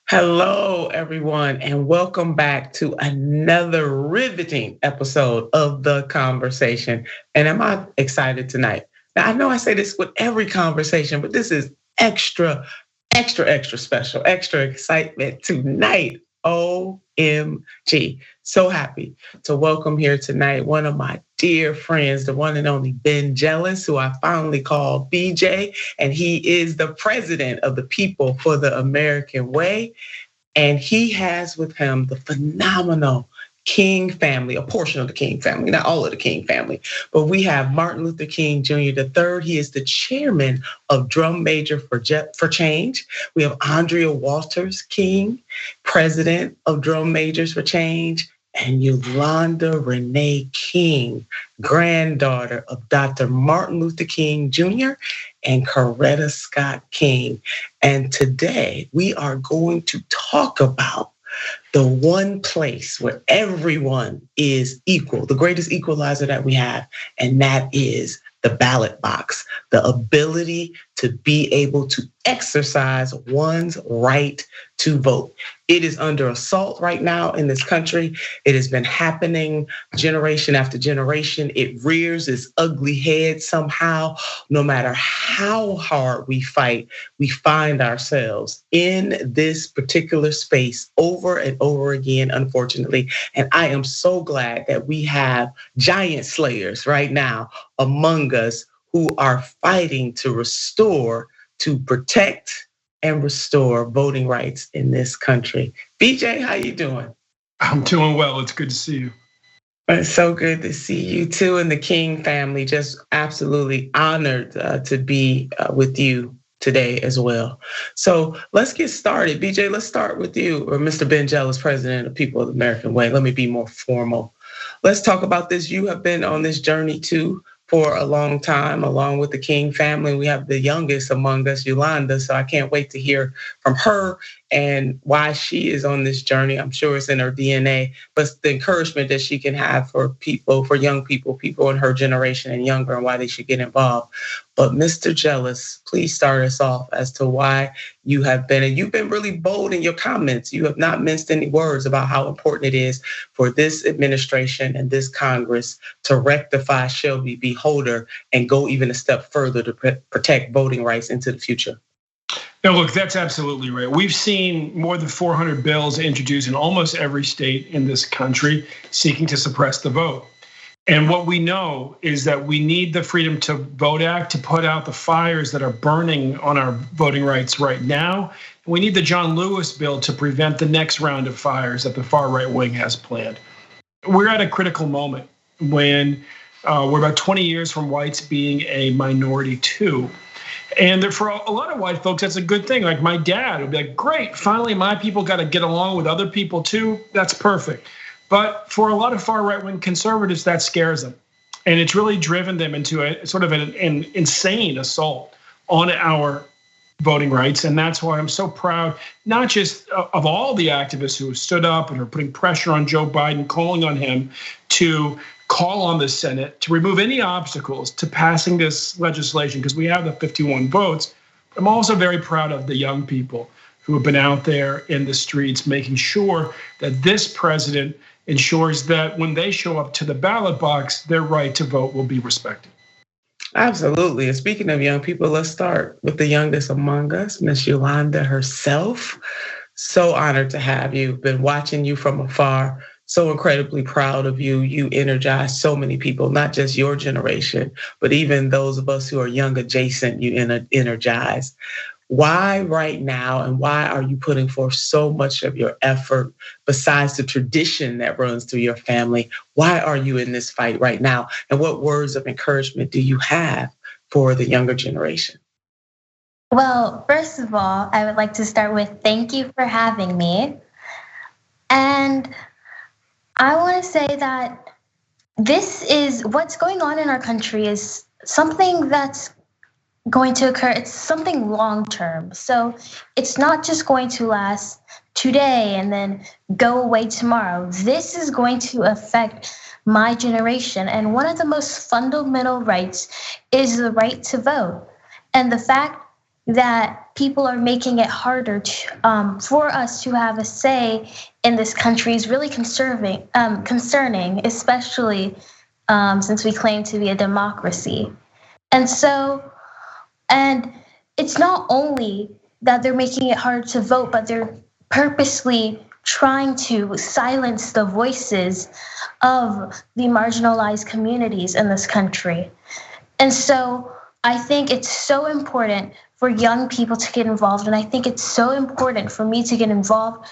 Hello, everyone, and welcome back to another riveting episode of The Conversation. And am I excited tonight? Now, I know I say this with every conversation, but this is extra special, extra excitement tonight. OMG. So happy to welcome here tonight one of my dear friends, the one and only Ben Jealous, who I finally call BJ, and he is the president of the People for the American Way. And he has with him the phenomenal King family, a portion of the King family, not all of the King family, but we have Martin Luther King Jr. III. He is the chairman of Drum Major for Change. We have Arndrea Waters King, president of Drum Majors for Change, and Yolanda Renee King, granddaughter of Dr. Martin Luther King Jr. and Coretta Scott King. And today we are going to talk about the one place where everyone is equal, the greatest equalizer that we have, and that is the ballot box, the ability to be able to exercise one's right to vote. It is under assault right now in this country. It has been happening generation after generation. It rears its ugly head somehow. No matter how hard we fight, we find ourselves in this particular space over and over again, unfortunately. And I am so glad that we have giant slayers right now among us who are fighting to restore, to protect, and restore voting rights in this country. BJ, how you doing? I'm doing well. It's good to see you. It's so good to see you too, and the King family. Just absolutely honored to be with you today as well. So let's get started. BJ, let's start with you, or Mr. Ben Jealous, president of People of the American Way. Let me be more formal. Let's talk about this. You have been on this journey too for a long time, along with the King family. We have the youngest among us, Yolanda, so I can't wait to hear from her and why she is on this journey. I'm sure it's in her DNA, but the encouragement that she can have for people, for young people in her generation and younger, and why they should get involved. But Mr. Jealous, please start us off as to why you have been, and you've been really bold in your comments. You have not minced any words about how important it is for this administration and this Congress to rectify Shelby v. Holder and go even a step further to protect voting rights into the future. No, look, that's absolutely right. We've seen more than 400 bills introduced in almost every state in this country seeking to suppress the vote. And what we know is that we need the Freedom to Vote Act to put out the fires that are burning on our voting rights right now. We need the John Lewis bill to prevent the next round of fires that the far right wing has planned. We're at a critical moment when we're about 20 years from whites being a minority too. And for a lot of white folks, that's a good thing. Like my dad would be like, great, finally my people got to get along with other people too. That's perfect. But for a lot of far right-wing conservatives, that scares them. And it's really driven them into a sort of an insane assault on our voting rights. And that's why I'm so proud, not just of all the activists who have stood up and are putting pressure on Joe Biden, calling on him to call on the Senate to remove any obstacles to passing this legislation, because we have the 51 votes. I'm also very proud of the young people who have been out there in the streets making sure that this president ensures that when they show up to the ballot box, their right to vote will be respected. Absolutely. And speaking of young people, let's start with the youngest among us, Miss Yolanda herself. So honored to have you. Been watching you from afar. So incredibly proud of you. You energize so many people, not just your generation, but even those of us who are young adjacent, you energize. Why right now, and why are you putting forth so much of your effort besides the tradition that runs through your family? Why are you in this fight right now? And what words of encouragement do you have for the younger generation? Well, first of all, I would like to start with thank you for having me. And I want to say that this is what's going on in our country is something that's going to occur. It's something long term. So it's not just going to last today and then go away tomorrow. This is going to affect my generation. And one of the most fundamental rights is the right to vote. And the fact that people are making it harder for us to have a say in this country is really concerning, especially since we claim to be a democracy. And it's not only that they're making it hard to vote, but they're purposely trying to silence the voices of the marginalized communities in this country. And so I think it's so important for young people to get involved. And I think it's so important for me to get involved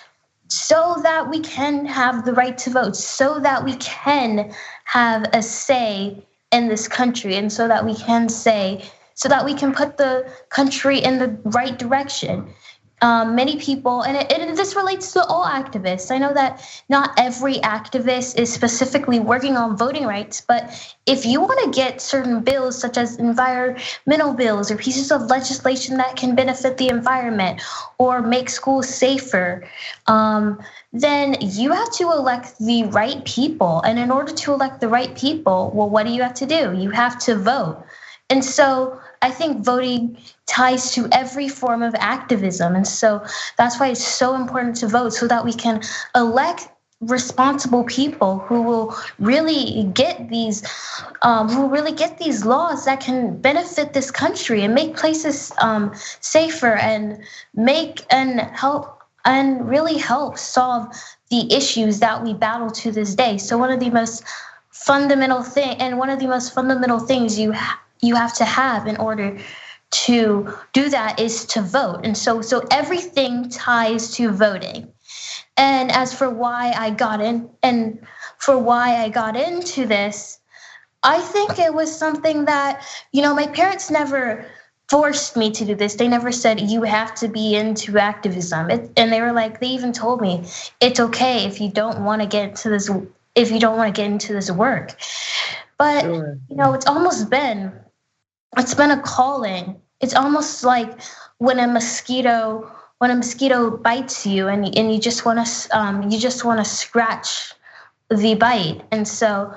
so that we can have the right to vote, so that we can have a say in this country, and so that we can put the country in the right direction. Many people, and this relates to all activists. I know that not every activist is specifically working on voting rights, but if you want to get certain bills, such as environmental bills or pieces of legislation that can benefit the environment or make schools safer, then you have to elect the right people. And in order to elect the right people, well, what do you have to do? You have to vote. And so I think voting ties to every form of activism. And so that's why it's so important to vote, so that we can elect responsible people who will really get these laws that can benefit this country and make places safer and really help solve the issues that we battle to this day. So one of the most fundamental things you have to have in order to do that is to vote. And so everything ties to voting. And as for why I got into this, I think it was something that, my parents never forced me to do this. They never said you have to be into activism. And they were like, they even told me it's okay if you don't want to get into this work. But Sure. It's been a calling. It's almost like when a mosquito bites you and you just want to scratch the bite. And so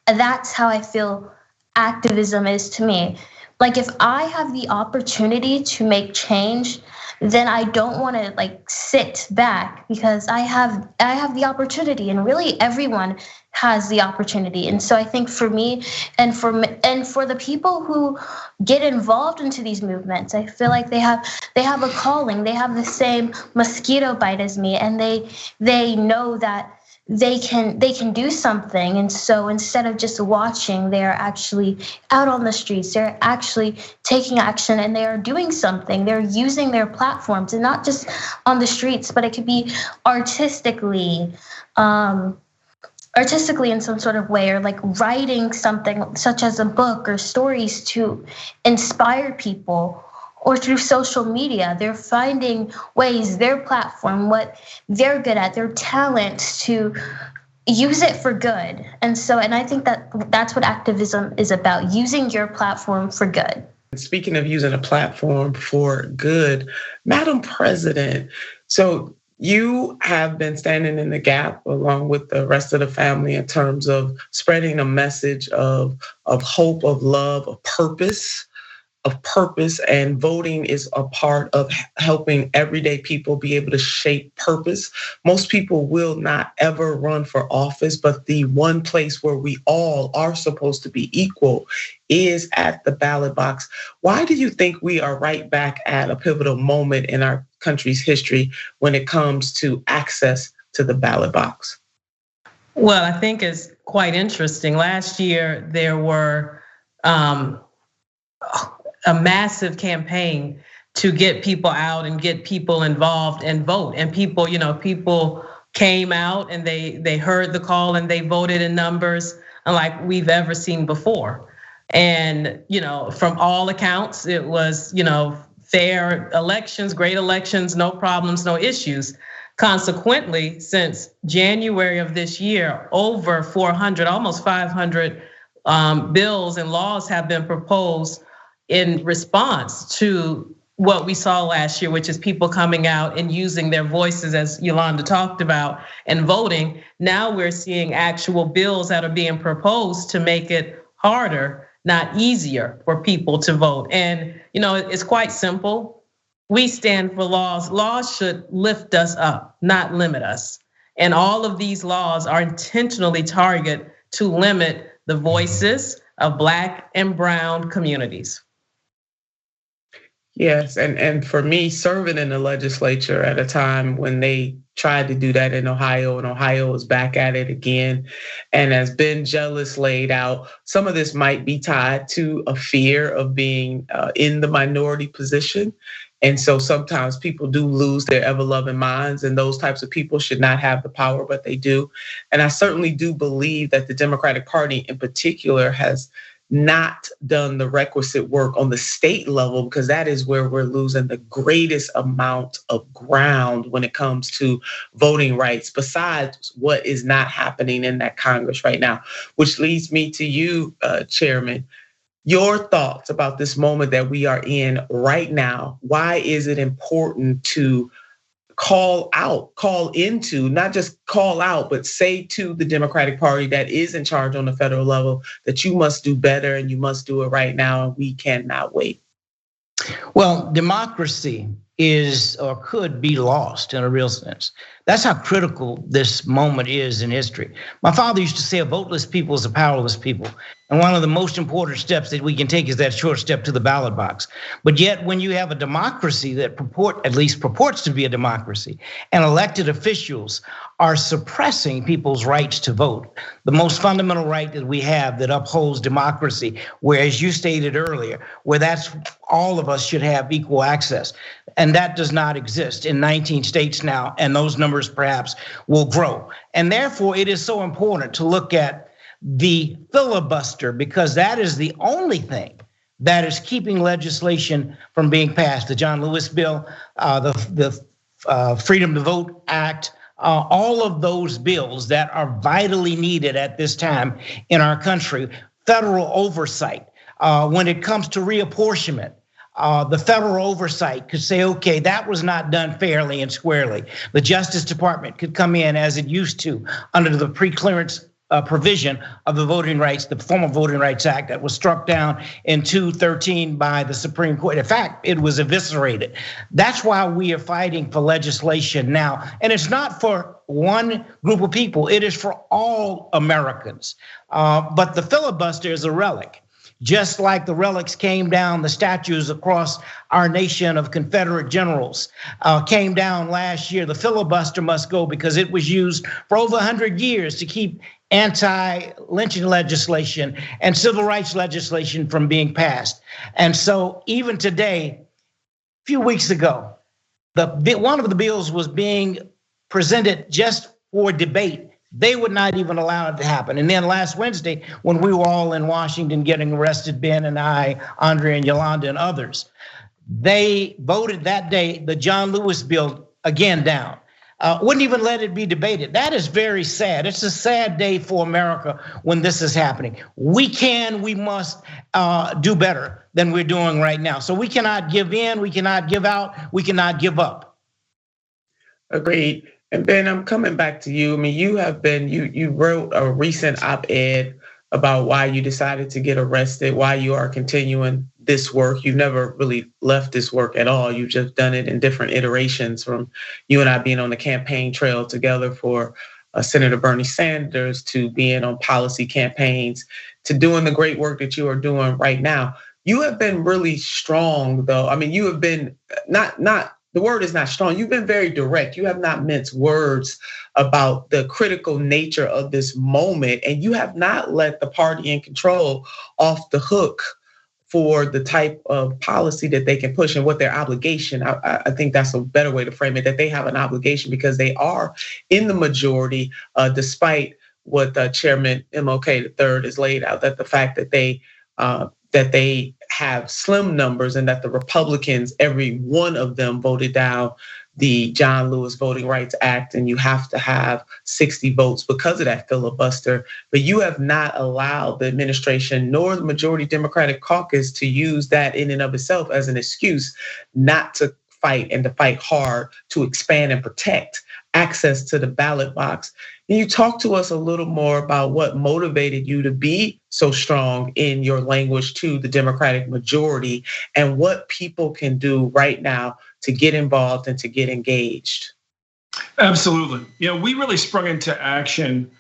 that's how I feel activism is to me. Like, if I have the opportunity to make change, then I don't want to sit back, because I have the opportunity, and really everyone has the opportunity. And so I think for me and for the people who get involved into these movements, I feel like they have a calling. They have the same mosquito bite as me, and they know that they can do something. And so instead of just watching, they are actually out on the streets. They're actually taking action, and they are doing something. They're using their platforms, and not just on the streets, but it could be artistically in some sort of way, or writing something such as a book or stories to inspire people, or through social media. They're finding ways, their platform, what they're good at, their talents, to use it for good. And I think that's what activism is about, using your platform for good. Speaking of using a platform for good, Madam President, so you have been standing in the gap along with the rest of the family in terms of spreading a message of hope, of love, of purpose, and voting is a part of helping everyday people be able to shape purpose. Most people will not ever run for office, but the one place where we all are supposed to be equal is at the ballot box. Why do you think we are right back at a pivotal moment in our country's history when it comes to access to the ballot box? Well, I think it's quite interesting. Last year, there were a massive campaign to get people out and get people involved and vote. And people came out and they heard the call and they voted in numbers unlike we've ever seen before. And from all accounts, it was fair elections, great elections, no problems, no issues. Consequently, since January of this year, over 400, almost 500 bills and laws have been proposed in response to what we saw last year, which is people coming out and using their voices, as Yolanda talked about, and voting. Now we're seeing actual bills that are being proposed to make it harder, not easier, for people to vote. And it's quite simple. We stand for laws. Laws should lift us up, not limit us. And all of these laws are intentionally targeted to limit the voices of Black and brown communities. Yes, and for me, serving in the legislature at a time when they tried to do that in Ohio, and Ohio is back at it again. And as Ben Jealous laid out, some of this might be tied to a fear of being in the minority position. And so sometimes people do lose their ever-loving minds, and those types of people should not have the power, but they do. And I certainly do believe that the Democratic Party in particular has not done the requisite work on the state level, because that is where we're losing the greatest amount of ground when it comes to voting rights, besides what is not happening in that Congress right now. Which leads me to you, Chairman. Your thoughts about this moment that we are in right now. Why is it important to call into, not just call out, but say to the Democratic Party that is in charge on the federal level that you must do better and you must do it right now, and we cannot wait? Well, democracy is or could be lost in a real sense. That's how critical this moment is in history. My father used to say a voteless people is a powerless people. And one of the most important steps that we can take is that short step to the ballot box. But yet when you have a democracy that at least purports to be a democracy, and elected officials are suppressing people's rights to vote, the most fundamental right that we have that upholds democracy, where, as you stated earlier, where that's all of us should have equal access. And that does not exist in 19 states now, and those numbers perhaps will grow. And therefore, it is so important to look at the filibuster, because that is the only thing that is keeping legislation from being passed. The John Lewis bill, the Freedom to Vote Act, all of those bills that are vitally needed at this time in our country. Federal oversight, when it comes to reapportionment, the federal oversight could say, okay, that was not done fairly and squarely. The Justice Department could come in as it used to under the pre-clearance provision of the former Voting Rights Act that was struck down in 2013 by the Supreme Court. In fact, it was eviscerated. That's why we are fighting for legislation now. And it's not for one group of people, it is for all Americans. But the filibuster is a relic. Just like the relics came down, the statues across our nation of Confederate generals came down last year. The filibuster must go because it was used for over 100 years to keep anti-lynching legislation and civil rights legislation from being passed. And so even today, a few weeks ago, one of the bills was being presented just for debate. They would not even allow it to happen. And then last Wednesday, when we were all in Washington getting arrested, Ben and I, Arndrea and Yolanda and others, they voted that day the John Lewis bill again down. Wouldn't even let it be debated. That is very sad. It's a sad day for America when this is happening. We must do better than we're doing right now. So we cannot give in, we cannot give out, we cannot give up. Agreed. And Ben, I'm coming back to you. I mean, you wrote a recent op-ed about why you decided to get arrested, why you are continuing this work. You've never really left this work at all. You've just done it in different iterations, from you and I being on the campaign trail together for Senator Bernie Sanders, to being on policy campaigns, to doing the great work that you are doing right now. You have been really strong, though. I mean, you have been the word is not strong. You've been very direct. You have not minced words about the critical nature of this moment, and you have not let the party in control off the hook for the type of policy that they can push and what their obligation. I think that's a better way to frame it, that they have an obligation because they are in the majority, despite what Chairman MLK III has laid out, that the fact that they have slim numbers and that the Republicans, every one of them, voted down the John Lewis Voting Rights Act, and you have to have 60 votes because of that filibuster. But you have not allowed the administration nor the majority Democratic caucus to use that in and of itself as an excuse not to fight, and to fight hard to expand and protect access to the ballot box. Can you talk to us a little more about what motivated you to be so strong in your language to the Democratic majority, and what people can do right now to get involved and to get engaged? Absolutely. We really sprung into action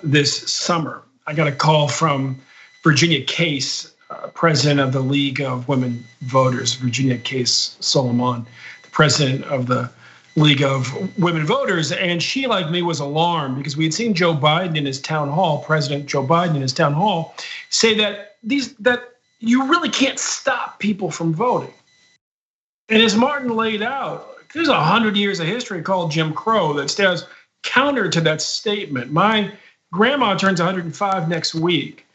this summer. I got a call from Virginia Case, president of the League of Women Voters, Virginia Case Solomon, the president of the League of Women Voters, and she, like me, was alarmed because we had seen Joe Biden in his town hall, President Joe Biden in his town hall, say that you really can't stop people from voting. And as Martin laid out, there's 100 years of history called Jim Crow that stands counter to that statement. My grandma turns 105 next week.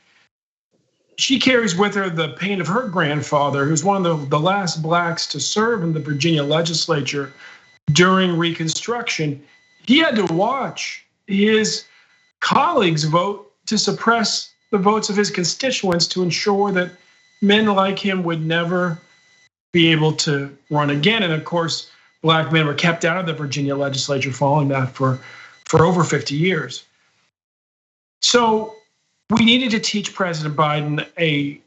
She carries with her the pain of her grandfather, who's one of the last blacks to serve in the Virginia legislature during Reconstruction. He had to watch his colleagues vote to suppress the votes of his constituents to ensure that men like him would never be able to run again. And of course, black men were kept out of the Virginia legislature following that for over 50 years. So we needed to teach President Biden a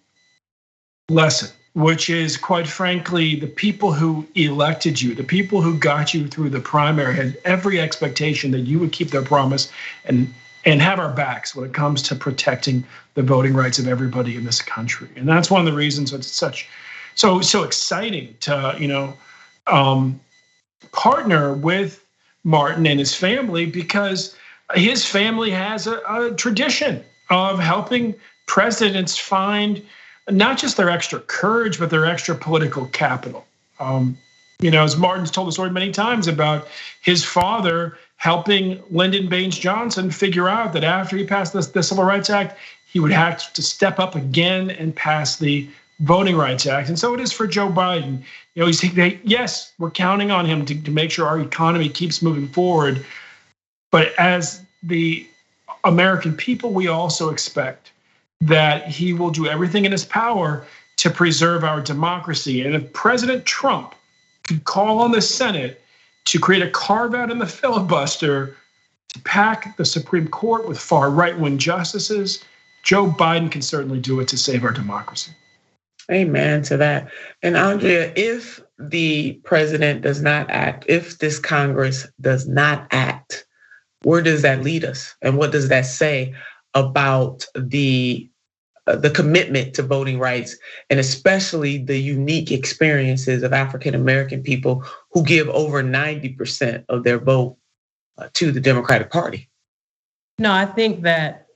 lesson, which is, quite frankly, the people who elected you, the people who got you through the primary had every expectation that you would keep their promise and have our backs when it comes to protecting the voting rights of everybody in this country. And that's one of the reasons it's so exciting to partner with Martin and his family, because his family has a tradition of helping presidents find not just their extra courage, but their extra political capital. As Martin's told the story many times about his father helping Lyndon Baines Johnson figure out that after he passed the Civil Rights Act, he would have to step up again and pass the Voting Rights Act. And so it is for Joe Biden. He's saying, yes, we're counting on him to make sure our economy keeps moving forward. But as the American people, we also expect that he will do everything in his power to preserve our democracy. And if President Trump could call on the Senate to create a carve out in the filibuster to pack the Supreme Court with far right-wing justices, Joe Biden can certainly do it to save our democracy. Amen to that. And Arndrea, if the president does not act, if this Congress does not act, where does that lead us? And what does that say about the commitment to voting rights, and especially the unique experiences of African American people who give over 90% of their vote to the Democratic Party? No, I think that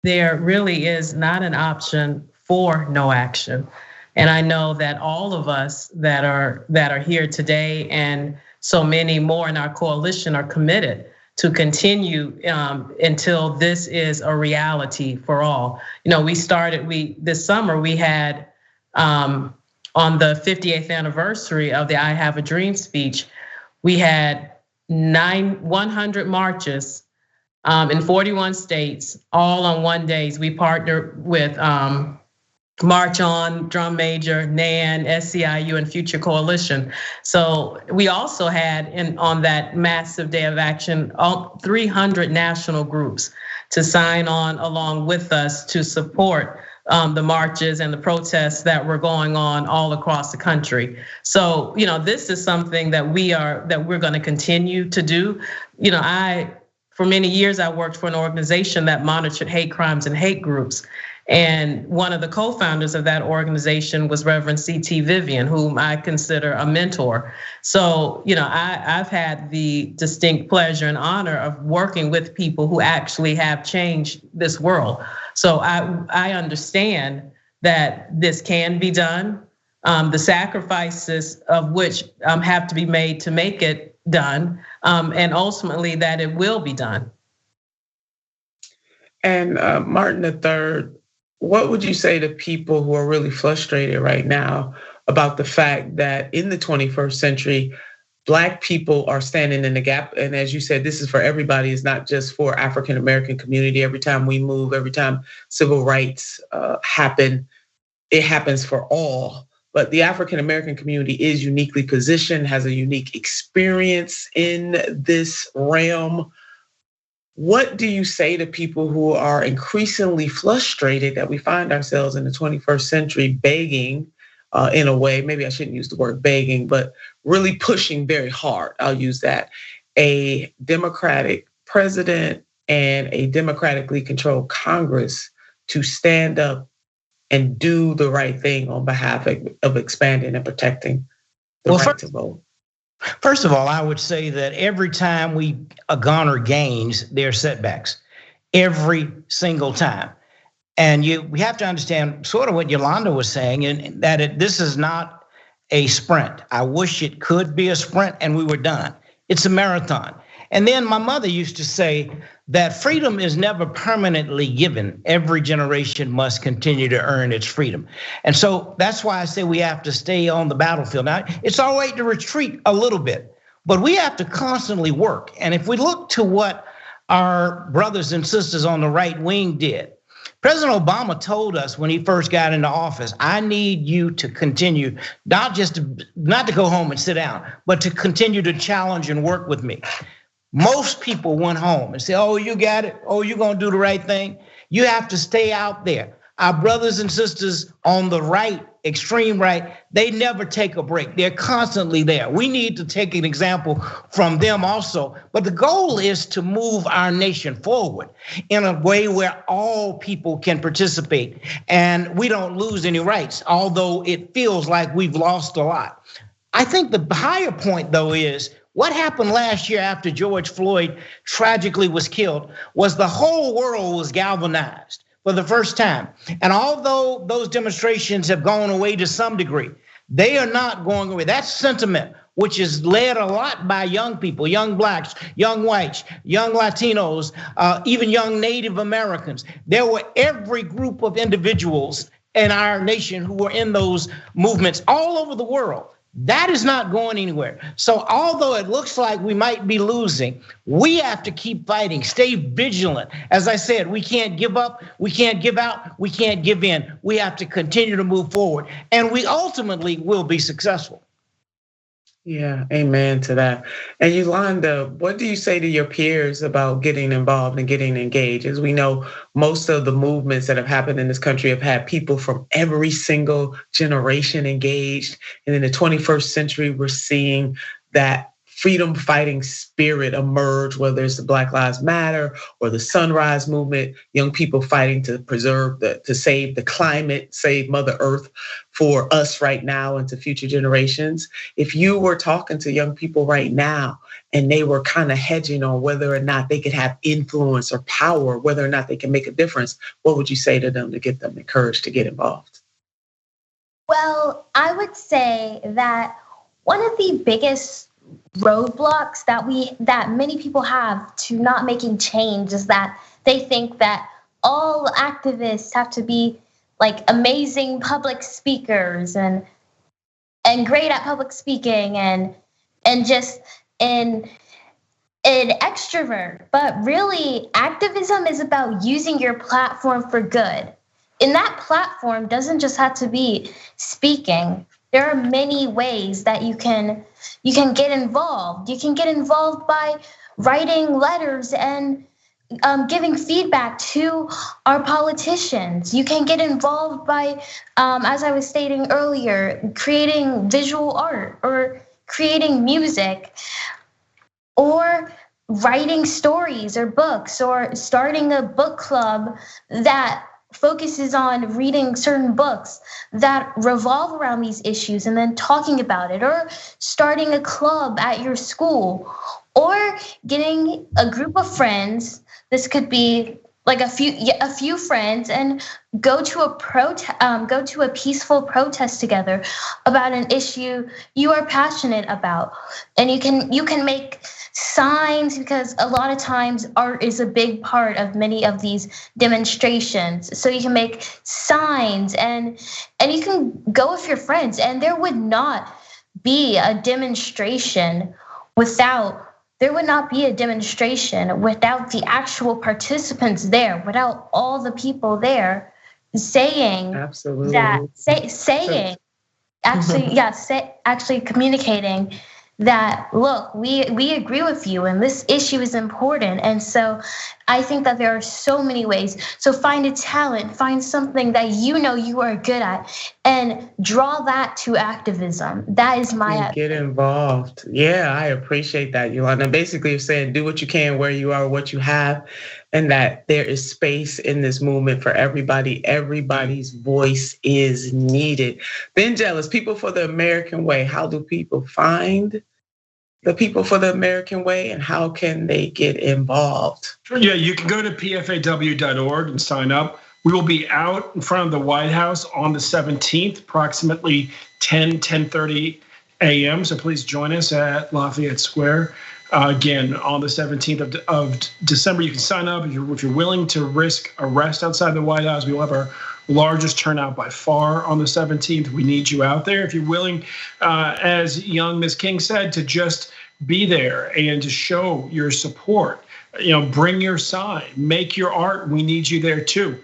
there really is not an option for no action. And I know that all of us that are here today and so many more in our coalition are committed to continue until this is a reality for all. This summer we had on the 58th anniversary of the I Have a Dream speech, we had 100 marches in 41 states, all on one day. We partnered with March On, Drum Major, NAN, SCIU, and Future Coalition. So we also had on that massive day of action, 300 national groups to sign on along with us to support the marches and the protests that were going on all across the country. So, this is something that we're going to continue to do. For many years, I worked for an organization that monitored hate crimes and hate groups. And one of the co-founders of that organization was Reverend C.T. Vivian, whom I consider a mentor. So, I've had the distinct pleasure and honor of working with people who actually have changed this world. So I understand that this can be done. The sacrifices of which have to be made to make it done, and ultimately that it will be done. And Martin III, what would you say to people who are really frustrated right now about the fact that in the 21st century, Black people are standing in the gap? And as you said, this is for everybody. It's not just for African American community. Every time we move, every time civil rights happen, it happens for all. But the African American community is uniquely positioned, has a unique experience in this realm. What do you say to people who are increasingly frustrated that we find ourselves in the 21st century begging in a way, maybe I shouldn't use the word begging, but really pushing very hard, I'll use that, a Democratic president and a democratically controlled Congress to stand up and do the right thing on behalf of expanding and protecting the right to vote? First of all, I would say that every time we garner gains, there are setbacks. Every single time. And we have to understand sort of what Yolanda was saying, and that this is not a sprint. I wish it could be a sprint and we were done. It's a marathon. And then my mother used to say that freedom is never permanently given. Every generation must continue to earn its freedom. And so that's why I say we have to stay on the battlefield. Now, it's all right to retreat a little bit, but we have to constantly work. And if we look to what our brothers and sisters on the right wing did, President Obama told us when he first got into office, I need you to continue, not to go home and sit down, but to continue to challenge and work with me. Most people went home and said, oh, you got it. Oh, you're gonna do the right thing. You have to stay out there. Our brothers and sisters on the right, extreme right, they never take a break. They're constantly there. We need to take an example from them also. But the goal is to move our nation forward in a way where all people can participate and we don't lose any rights, although it feels like we've lost a lot. I think the higher point, though, is what happened last year after George Floyd tragically was killed was the whole world was galvanized for the first time. And although those demonstrations have gone away to some degree, they are not going away. That sentiment, which is led a lot by young people, young blacks, young whites, young Latinos, even young Native Americans. There were every group of individuals in our nation who were in those movements all over the world. That is not going anywhere. So although it looks like we might be losing, we have to keep fighting, stay vigilant. As I said, we can't give up, we can't give out, we can't give in. We have to continue to move forward, and we ultimately will be successful. Yeah, amen to that. And Yolanda, what do you say to your peers about getting involved and getting engaged? As we know, most of the movements that have happened in this country have had people from every single generation engaged. And in the 21st century, we're seeing that freedom fighting spirit emerge, whether it's the Black Lives Matter or the Sunrise Movement, young people fighting to preserve, to save the climate, save Mother Earth for us right now and to future generations. If you were talking to young people right now and they were kind of hedging on whether or not they could have influence or power, whether or not they can make a difference, what would you say to them to get them encouraged to get involved? Well, I would say that one of the biggest roadblocks that many people have to not making change is that they think that all activists have to be like amazing public speakers and great at public speaking and just an extrovert. But really, activism is about using your platform for good. And that platform doesn't just have to be speaking. There are many ways that you can get involved. You can get involved by writing letters and giving feedback to our politicians. You can get involved by, as I was stating earlier, creating visual art or creating music or writing stories or books or starting a book club that focuses on reading certain books that revolve around these issues and then talking about it, or starting a club at your school, or getting a group of friends. This could be like a few friends and go to a peaceful protest together about an issue you are passionate about. And you can make signs, because a lot of times art is a big part of many of these demonstrations. So you can make signs and you can go with your friends, and there would not be a demonstration without the actual participants there, without all the people there saying absolutely that, actually communicating that, look, we agree with you and this issue is important. And so I think that there are so many ways. So find a talent, find something that you know you are good at, and draw that to activism. That is my get involved. Yeah, I appreciate that, Yolanda. Basically, you're saying do what you can where you are, what you have, and that there is space in this movement for everybody. Everybody's voice is needed. Ben Jealous, People for the American Way. How do people find the People for the American Way, and how can they get involved? Yeah, you can go to pfaw.org and sign up. We will be out in front of the White House on the 17th, approximately 10:30 a.m. So please join us at Lafayette Square. Again, on the 17th of December, you can sign up if you're willing to risk arrest outside the White House. We will have our largest turnout by far on the 17th. We need you out there. If you're willing, as young Ms. King said, to just be there and to show your support, bring your sign, make your art. We need you there too.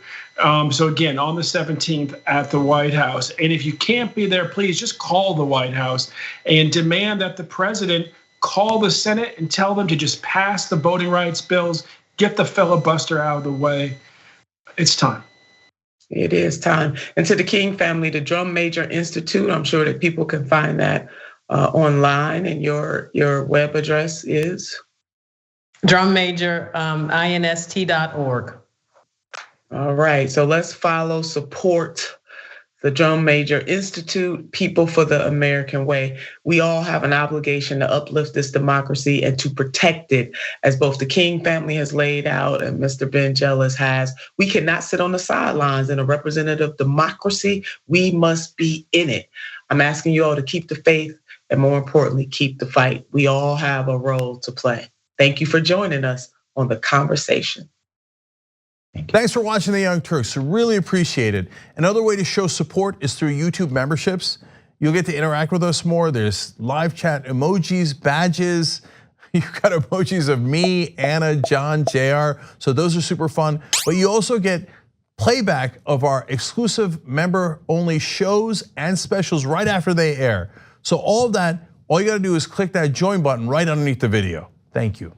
So again, on the 17th at the White House. And if you can't be there, please just call the White House and demand that the president call the Senate and tell them to just pass the voting rights bills, get the filibuster out of the way. It's time. It is time. And to the King family, the Drum Major Institute, I'm sure that people can find that online, and your web address is? drummajor.inst.org. All right, so let's follow, support the Drum Major Institute, People for the American Way. We all have an obligation to uplift this democracy and to protect it, as both the King family has laid out and Mr. Ben Jealous has. We cannot sit on the sidelines in a representative democracy. We must be in it. I'm asking you all to keep the faith and, more importantly, keep the fight. We all have a role to play. Thank you for joining us on The Conversation. Thanks for watching The Young Turks. Really appreciate it. Another way to show support is through YouTube memberships. You'll get to interact with us more. There's live chat emojis, badges. You've got emojis of me, Anna, John, JR. So those are super fun. But you also get playback of our exclusive member-only shows and specials right after they air. So all of that, all you gotta do is click that join button right underneath the video. Thank you.